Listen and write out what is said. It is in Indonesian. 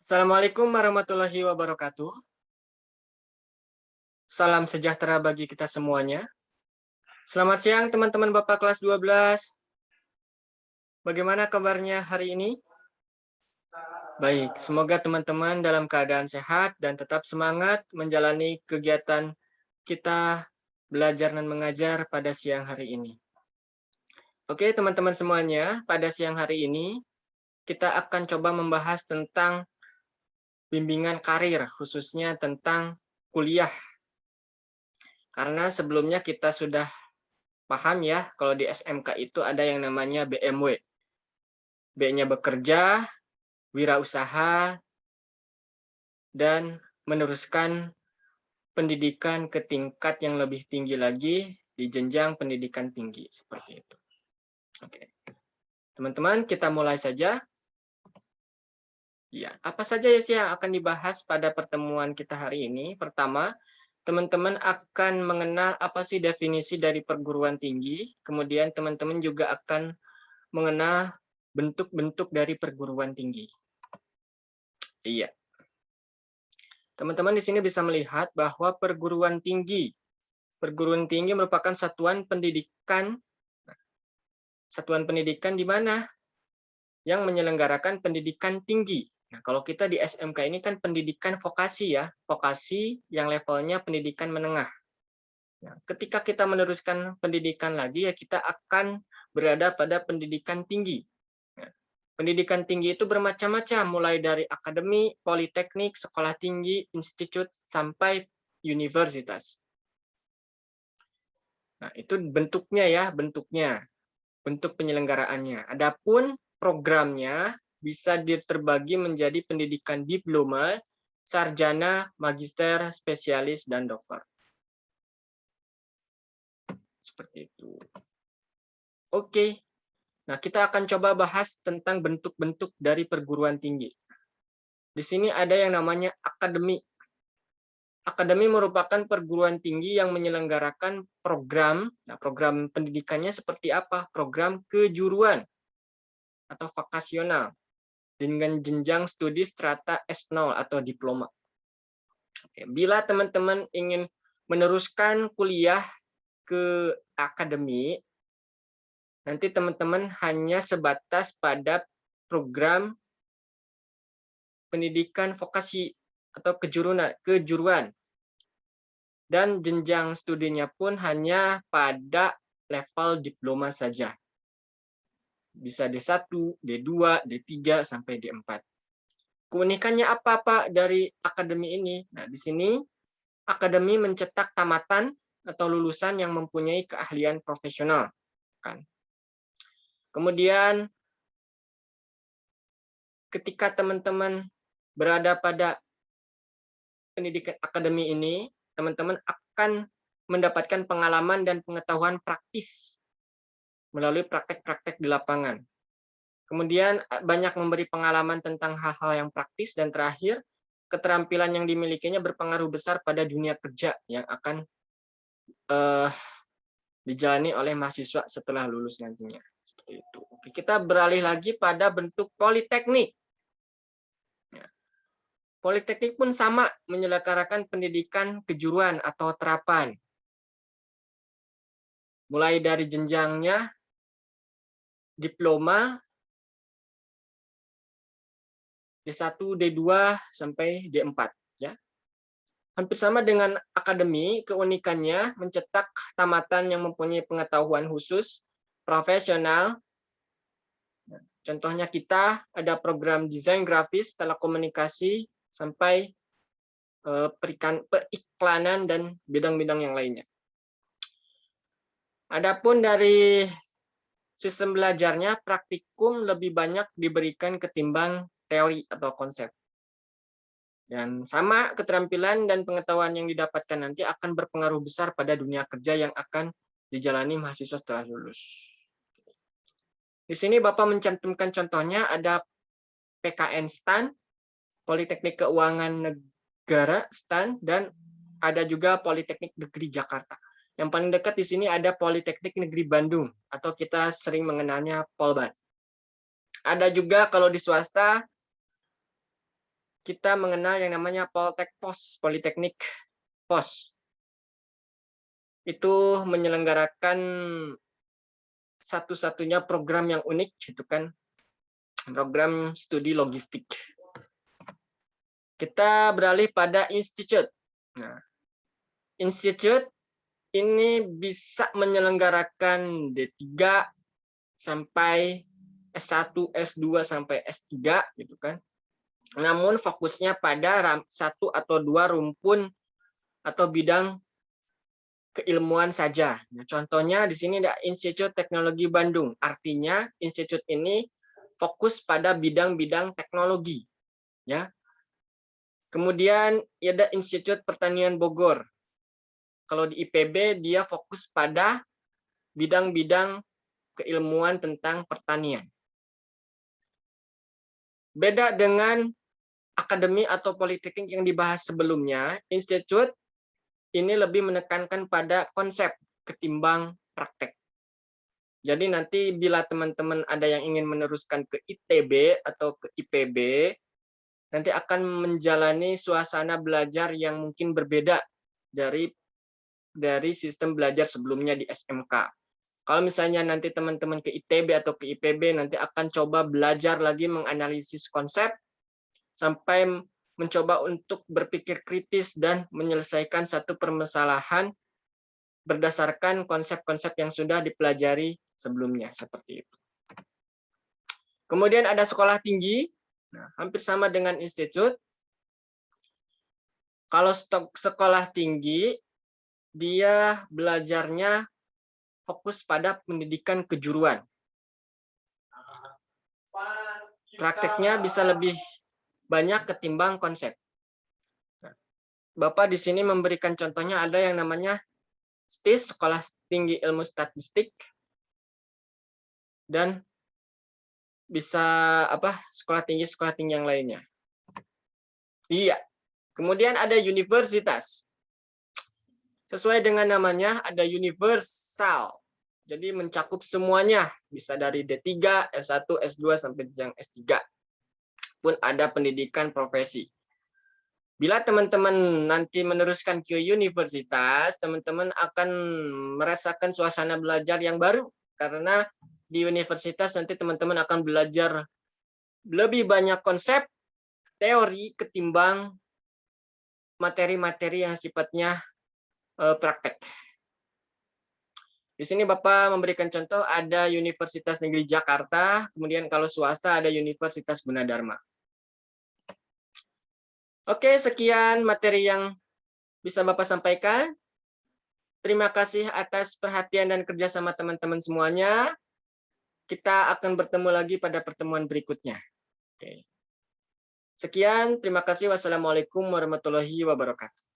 Assalamualaikum warahmatullahi wabarakatuh. Salam sejahtera bagi kita semuanya. Selamat siang teman-teman Bapak kelas 12. Bagaimana kabarnya hari ini? Baik, semoga teman-teman dalam keadaan sehat dan tetap semangat menjalani kegiatan kita belajar dan mengajar pada siang hari ini. Oke, teman-teman semuanya, pada siang hari ini kita akan coba membahas tentang bimbingan karir, khususnya tentang kuliah. Karena sebelumnya kita sudah paham ya, kalau di SMK itu ada yang namanya BMW. B-nya bekerja, wirausaha, dan meneruskan pendidikan ke tingkat yang lebih tinggi lagi di jenjang pendidikan tinggi. Seperti itu. Oke. Teman-teman, kita mulai saja. Ya, apa saja ya sih yang akan dibahas pada pertemuan kita hari ini? Pertama, teman-teman akan mengenal apa sih definisi dari perguruan tinggi. Kemudian teman-teman juga akan mengenal bentuk-bentuk dari perguruan tinggi. Iya. Teman-teman di sini bisa melihat bahwa perguruan tinggi merupakan satuan pendidikan di mana yang menyelenggarakan pendidikan tinggi. Nah, kalau kita di SMK ini kan pendidikan vokasi ya, vokasi yang levelnya pendidikan menengah. Nah, ketika kita meneruskan pendidikan lagi ya kita akan berada pada pendidikan tinggi. Nah, pendidikan tinggi itu bermacam-macam, mulai dari akademi, politeknik, sekolah tinggi, institut, sampai universitas. Nah, itu bentuknya ya, bentuk penyelenggaraannya. Adapun programnya bisa terbagi menjadi pendidikan diploma, sarjana, magister, spesialis, dan doktor. Seperti itu. Oke. Nah, kita akan coba bahas tentang bentuk-bentuk dari perguruan tinggi. Di sini ada yang namanya akademi. Akademi merupakan perguruan tinggi yang menyelenggarakan program. Nah, program pendidikannya seperti apa? Program kejuruan atau vokasional dengan jenjang studi strata S0 atau diploma. Oke, bila teman-teman ingin meneruskan kuliah ke akademi, nanti teman-teman hanya sebatas pada program pendidikan vokasi atau kejuruan. Dan jenjang studinya pun hanya pada level diploma saja. Bisa D1, D2, D3, sampai D4. Keunikannya apa, Pak, dari akademi ini? Nah, di sini akademi mencetak tamatan atau lulusan yang mempunyai keahlian profesional. Kan? Kemudian, ketika teman-teman berada pada pendidikan akademi ini, teman-teman akan mendapatkan pengalaman dan pengetahuan praktis melalui praktek-praktek di lapangan. Kemudian banyak memberi pengalaman tentang hal-hal yang praktis, dan terakhir, keterampilan yang dimilikinya berpengaruh besar pada dunia kerja yang akan dijalani oleh mahasiswa setelah lulus nantinya. Seperti itu. Oke, kita beralih lagi pada bentuk politeknik. Politeknik pun sama menyelenggarakan pendidikan kejuruan atau terapan. Mulai dari jenjangnya diploma, D1, D2, sampai D4. Ya. Hampir sama dengan akademi, keunikannya mencetak tamatan yang mempunyai pengetahuan khusus, profesional. Contohnya kita ada program desain grafis, telekomunikasi, sampai periklanan dan bidang-bidang yang lainnya. Adapun dari sistem belajarnya, praktikum lebih banyak diberikan ketimbang teori atau konsep. Dan sama keterampilan dan pengetahuan yang didapatkan nanti akan berpengaruh besar pada dunia kerja yang akan dijalani mahasiswa setelah lulus. Di sini Bapak mencantumkan contohnya ada PKN STAN, Politeknik Keuangan Negara STAN, dan ada juga Politeknik Negeri Jakarta. Yang paling dekat di sini ada Politeknik Negeri Bandung, atau kita sering mengenalnya Polban. Ada juga kalau di swasta, kita mengenal yang namanya Poltek Pos, Politeknik Pos. Itu menyelenggarakan satu-satunya program yang unik, itu kan program studi logistik. Kita beralih pada institute. Nah, institute ini bisa menyelenggarakan D3 sampai S1, S2 sampai S3 gitu kan. Namun fokusnya pada satu atau dua rumpun atau bidang keilmuan saja. Nah, contohnya di sini ada Institut Teknologi Bandung. Artinya institut ini fokus pada bidang-bidang teknologi, ya. Kemudian ada Institut Pertanian Bogor. Kalau di IPB dia fokus pada bidang-bidang keilmuan tentang pertanian. Beda dengan akademi atau politeknik yang dibahas sebelumnya, institut ini lebih menekankan pada konsep ketimbang praktek. Jadi nanti bila teman-teman ada yang ingin meneruskan ke ITB atau ke IPB, nanti akan menjalani suasana belajar yang mungkin berbeda dari sistem belajar sebelumnya di SMK. Kalau misalnya nanti teman-teman ke ITB atau ke IPB, nanti akan coba belajar lagi menganalisis konsep, sampai mencoba untuk berpikir kritis dan menyelesaikan satu permasalahan berdasarkan konsep-konsep yang sudah dipelajari sebelumnya, seperti itu. Kemudian ada sekolah tinggi, nah, hampir sama dengan institut. Kalau sekolah tinggi, dia belajarnya fokus pada pendidikan kejuruan. Prakteknya bisa lebih banyak ketimbang konsep. Bapak di sini memberikan contohnya ada yang namanya STIS, Sekolah Tinggi Ilmu Statistik, dan bisa sekolah tinggi yang lainnya. Iya. Kemudian ada universitas. Sesuai dengan namanya, ada universal. Jadi mencakup semuanya, bisa dari D3, S1, S2 sampai yang S3. Pun ada pendidikan profesi. Bila teman-teman nanti meneruskan ke universitas, teman-teman akan merasakan suasana belajar yang baru. Karena di universitas nanti teman-teman akan belajar lebih banyak konsep, teori, ketimbang materi-materi yang sifatnya praktek. Di sini Bapak memberikan contoh, ada Universitas Negeri Jakarta, kemudian kalau swasta ada Universitas Gunadarma. Oke, sekian materi yang bisa Bapak sampaikan. Terima kasih atas perhatian dan kerjasama teman-teman semuanya. Kita akan bertemu lagi pada pertemuan berikutnya. Oke. Sekian, terima kasih. Wassalamualaikum warahmatullahi wabarakatuh.